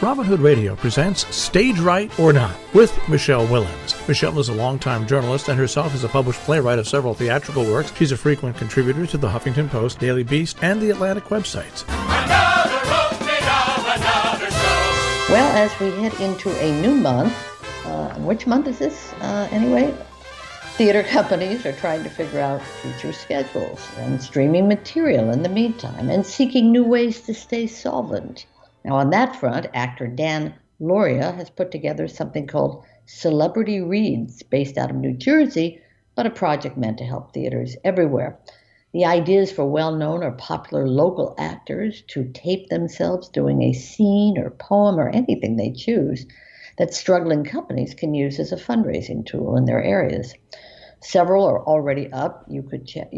Robin Hood Radio presents Stage Right or Not with Michele Willens. Michele is a longtime journalist and herself is a published playwright of several theatrical works. She's a frequent contributor to the Huffington Post, Daily Beast, and the Atlantic websites. Well, as we head into a new month, which month is this anyway? Theater companies are trying to figure out future schedules and streaming material in the meantime and seeking new ways to stay solvent. Now, on that front, actor Dan Lauria has put together something called Celebrity Reads, based out of New Jersey, but a project meant to help theaters everywhere. The idea is for well-known or popular local actors to tape themselves doing a scene or poem or anything they choose that struggling companies can use as a fundraising tool in their areas. Several are already up. You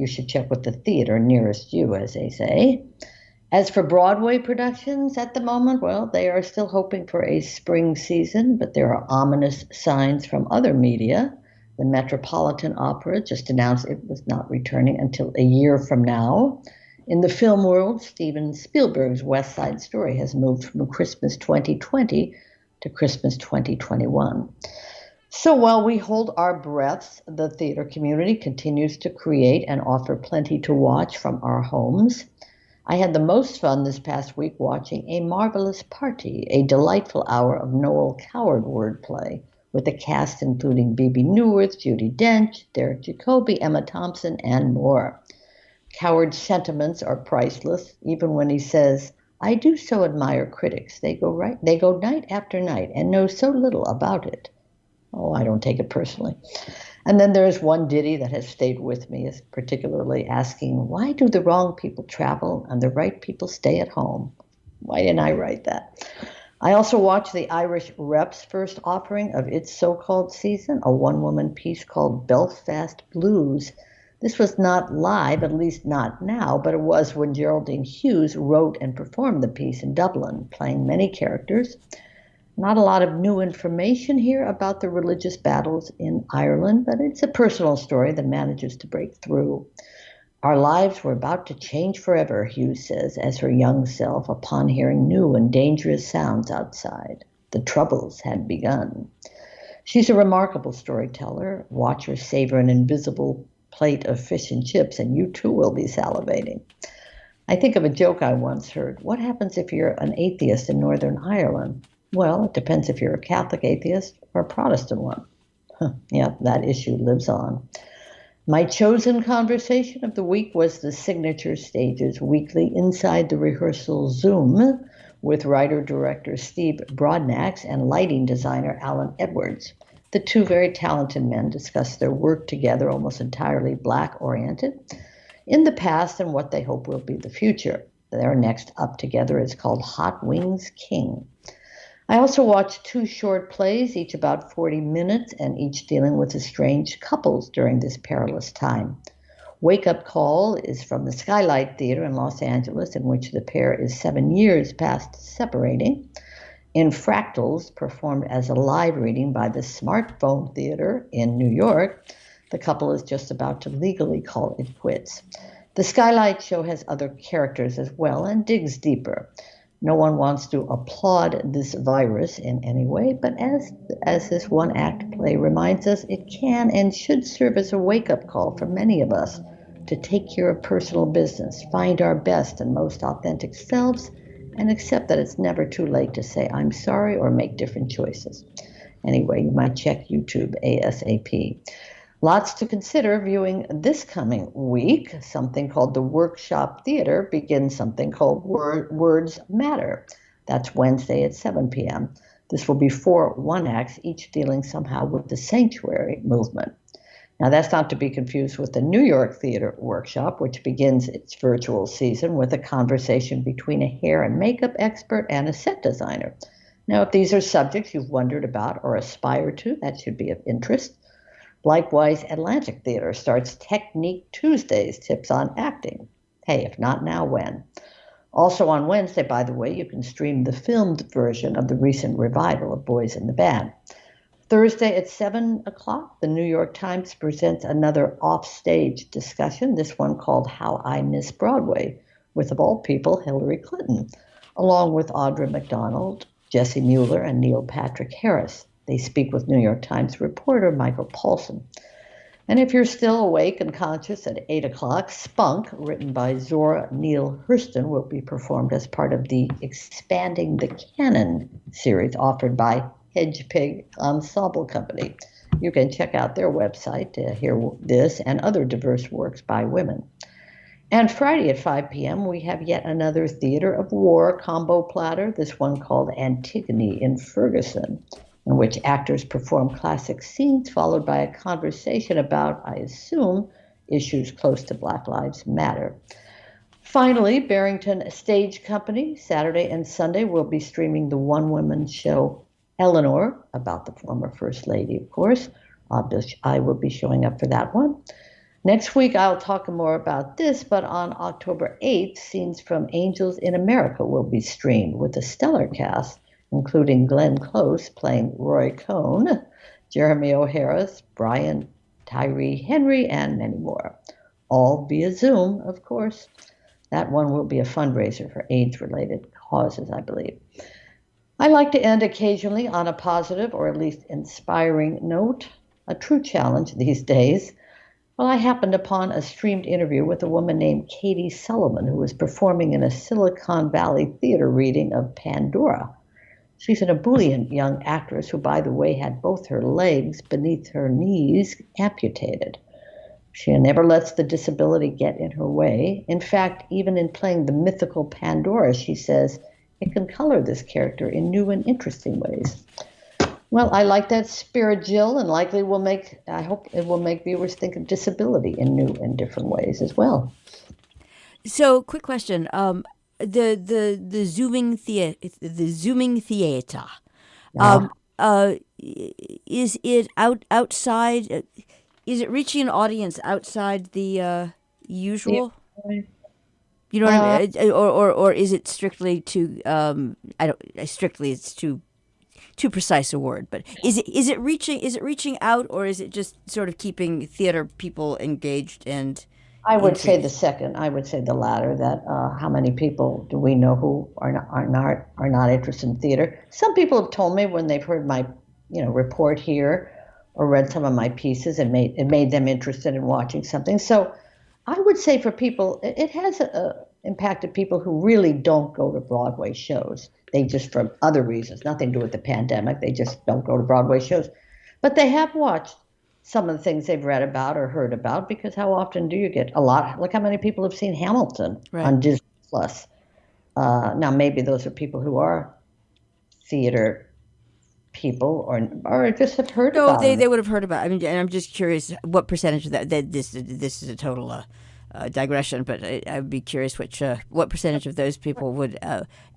should check with the theater nearest you, as they say. As for Broadway productions at the moment, well, they are still hoping for a spring season, but there are ominous signs from other media. The Metropolitan Opera just announced it was not returning until a year from now. In the film world, Steven Spielberg's West Side Story has moved from Christmas 2020 to Christmas 2021. So while we hold our breaths, the theater community continues to create and offer plenty to watch from our homes. I had the most fun this past week watching A Marvelous Party, a delightful hour of Noel Coward wordplay, with a cast including Bebe Neuwirth, Judi Dench, Derek Jacobi, Emma Thompson, and more. Coward's sentiments are priceless, even when he says, "I do so admire critics. They go night after night and know so little about it." Oh, I don't take it personally. And then there's one ditty that has stayed with me, is particularly asking, why do the wrong people travel and the right people stay at home? Why didn't I write that? I also watched the Irish Rep's first offering of its so-called season, a one-woman piece called Belfast Blues. This was not live, at least not now, but it was when Geraldine Hughes wrote and performed the piece in Dublin, playing many characters. Not a lot of new information here about the religious battles in Ireland, but it's a personal story that manages to break through. Our lives were about to change forever, Hughes says, as her young self, upon hearing new and dangerous sounds outside. The troubles had begun. She's a remarkable storyteller. Watch her savor an invisible plate of fish and chips, and you too will be salivating. I think of a joke I once heard. What happens if you're an atheist in Northern Ireland? Well, it depends if you're a Catholic atheist or a Protestant one. Yeah, that issue lives on. My chosen conversation of the week was the Signature Stage's weekly Inside the Rehearsal Zoom with writer-director Steve Broadnax and lighting designer Alan Edwards. The two very talented men discussed their work together, almost entirely Black-oriented, in the past and what they hope will be the future. Their next up together is called Hot Wings King. I also watched two short plays, each about 40 minutes, and each dealing with estranged couples during this perilous time. Wake Up Call is from the Skylight Theater in Los Angeles, in which the pair is 7 years past separating. In Fractals, performed as a live reading by the Smartphone Theater in New York, the couple is just about to legally call it quits. The Skylight show has other characters as well and digs deeper. No one wants to applaud this virus in any way, but as this one-act play reminds us, it can and should serve as a wake-up call for many of us to take care of personal business, find our best and most authentic selves, and accept that it's never too late to say, I'm sorry, or make different choices. Anyway, you might check YouTube ASAP. Lots to consider viewing this coming week. Something called the Workshop Theater begins something called Words Matter. That's Wednesday at 7 p.m. This will be 4 one-acts, each dealing somehow with the sanctuary movement. Now, that's not to be confused with the New York Theater Workshop, which begins its virtual season with a conversation between a hair and makeup expert and a set designer. Now, if these are subjects you've wondered about or aspire to, that should be of interest. Likewise, Atlantic Theater starts Technique Tuesdays, tips on acting. Hey, if not now, when? Also on Wednesday, by the way, you can stream the filmed version of the recent revival of Boys in the Band. Thursday at 7 o'clock, the New York Times presents another offstage discussion, this one called How I Miss Broadway, with, of all people, Hillary Clinton, along with Audra McDonald, Jesse Mueller and Neil Patrick Harris. They speak with New York Times reporter Michael Paulson. And if you're still awake and conscious at 8 o'clock, Spunk, written by Zora Neale Hurston, will be performed as part of the Expanding the Canon series offered by Hedge Pig Ensemble Company. You can check out their website to hear this and other diverse works by women. And Friday at 5 p.m., we have yet another theater of war combo platter, this one called Antigone in Ferguson, in which actors perform classic scenes followed by a conversation about, I assume, issues close to Black Lives Matter. Finally, Barrington Stage Company, Saturday and Sunday, will be streaming the one-woman show Eleanor, about the former First Lady, of course. I will be showing up for that one. Next week, I'll talk more about this, but on October 8th, scenes from Angels in America will be streamed with a stellar cast, including Glenn Close playing Roy Cohn, Jeremy O'Hara's Brian Tyree Henry, and many more. All via Zoom, of course. That one will be a fundraiser for AIDS-related causes, I believe. I like to end occasionally on a positive or at least inspiring note, a true challenge these days. Well, I happened upon a streamed interview with a woman named Katie Sullivan, who was performing in a Silicon Valley theater reading of Pandora. She's an ebullient young actress who, by the way, had both her legs beneath her knees amputated. She never lets the disability get in her way. In fact, even in playing the mythical Pandora, she says, it can color this character in new and interesting ways. Well, I like that spirit, Jill, and likely I hope it will make viewers think of disability in new and different ways as well. So, quick question. The zooming theater, is it outside? Is it reaching an audience outside the usual? Yeah. You know what I mean? Or is it strictly to strictly it's too precise a word, but is it reaching out, or is it just sort of keeping theater people engaged and I would say the second. I would say the latter. That how many people do we know who are not interested in theater? Some people have told me when they've heard my report here or read some of my pieces, it made them interested in watching something. So I would say for people, it has impacted people who really don't go to Broadway shows. They just, for other reasons, nothing to do with the pandemic, they just don't go to Broadway shows. But they have watched some of the things they've read about or heard about, because how often do you get a lot? Look how many people have seen Hamilton on Disney Plus. Now, maybe those are people who are theater people or just have heard about it. No, they would have heard about it. I mean, and I'm just curious what percentage of that this is a total digression, but I'd be curious what percentage of those people would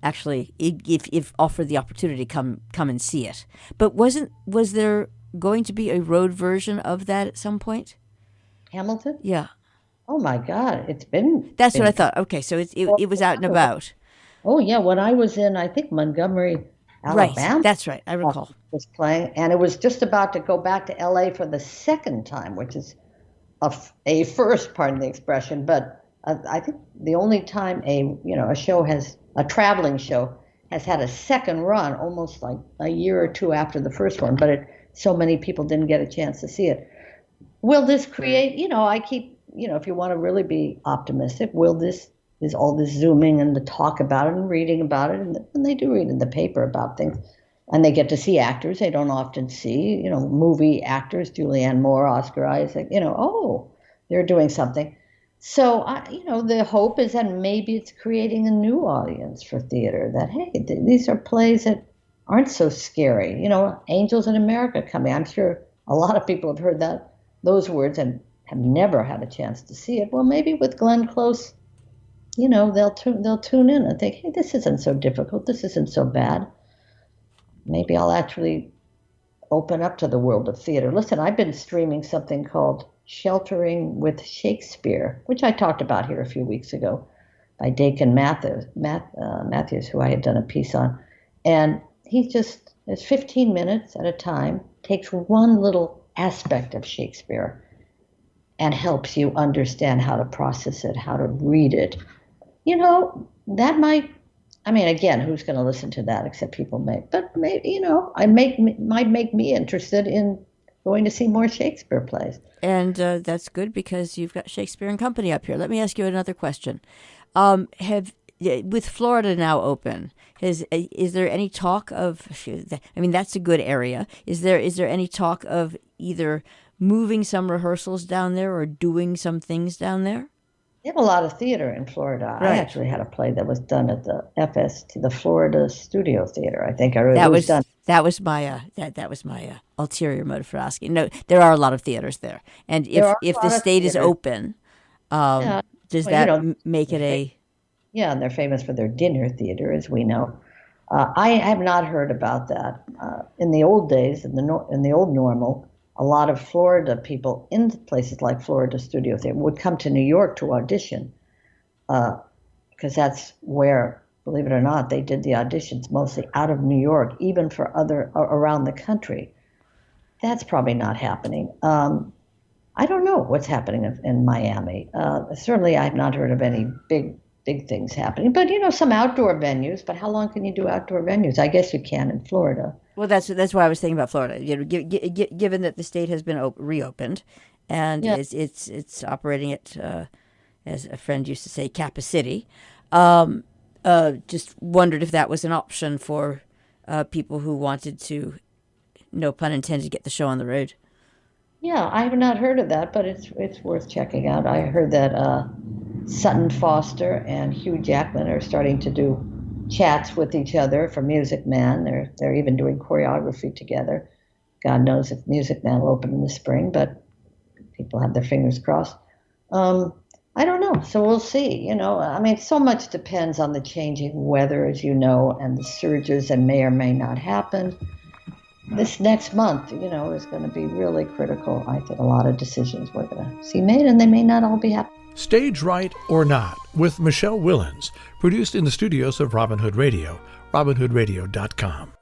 actually, if offered the opportunity, come and see it. But was there going to be a road version of that at some point? Hamilton? Yeah. Oh my God, it's been. That's what I thought. Okay, so it was out and about. Oh yeah, when I was in, I think Montgomery, Alabama. Right, that's right. I recall. Was playing, and it was just about to go back to L.A. for the second time, which is a first, pardon the expression. But I think the only time a traveling show has had a second run, almost like a year or two after the first one. But so many people didn't get a chance to see it. Will this create? If you want to really be optimistic, is all this Zooming and the talk about it and reading about it, and they do read in the paper about things, and they get to see actors they don't often see, movie actors, Julianne Moore, Oscar Isaac, they're doing something. So, the hope is that maybe it's creating a new audience for theater, that, hey, these are plays that aren't so scary. Angels in America coming. I'm sure a lot of people have heard those words and have never had a chance to see it. Well, maybe with Glenn Close, they'll tune in and think, hey, this isn't so difficult. This isn't so bad. Maybe I'll actually open up to the world of theater. Listen, I've been streaming something called Sheltering with Shakespeare, which I talked about here a few weeks ago, by Dakin Matthews, who I had done a piece on. And it's 15 minutes at a time, takes one little aspect of Shakespeare and helps you understand how to process it, how to read it. That might I mean, again, who's going to listen to that except people but maybe, might make me interested in going to see more Shakespeare plays. And that's good because you've got Shakespeare and Company up here. Let me ask you another question. Have with Florida now open, is there any talk of? I mean, that's a good area. Is there any talk of either moving some rehearsals down there or doing some things down there? They have a lot of theater in Florida. Right. I actually had a play that was done at the FST, the Florida Studio Theater. I think it That was was done. that was my ulterior motive for asking. No, there are a lot of theaters there, and There are a if lot the of state is theaters. open, Yeah. does Well, that make it a? Yeah, and they're famous for their dinner theater, as we know. I have not heard about that. In the old days, in the old normal, a lot of Florida people in places like Florida Studio Theater would come to New York to audition, because that's where, believe it or not, they did the auditions mostly out of New York, even for other around the country. That's probably not happening. I don't know what's happening in Miami. Certainly, I have not heard of any big things happening. But some outdoor venues. But how long can you do outdoor venues? I guess you can in Florida. Well, that's why I was thinking about Florida. Given that the state has been reopened, and Yeah. it's operating at, as a friend used to say, Kappa City. Just wondered if that was an option for people who wanted to, no pun intended, get the show on the road. Yeah, I have not heard of that, but it's worth checking out. I heard that Sutton Foster and Hugh Jackman are starting to do chats with each other for Music Man. They're even doing choreography together. God knows if Music Man will open in the spring, but people have their fingers crossed. I don't know, so we'll see. I mean, so much depends on the changing weather, as you know, and the surges that may or may not happen. This next month, is going to be really critical. I think a lot of decisions we're going to see made, and they may not all be happening. Stage Right or Not with Michele Willens, produced in the studios of Robin Hood Radio, robinhoodradio.com.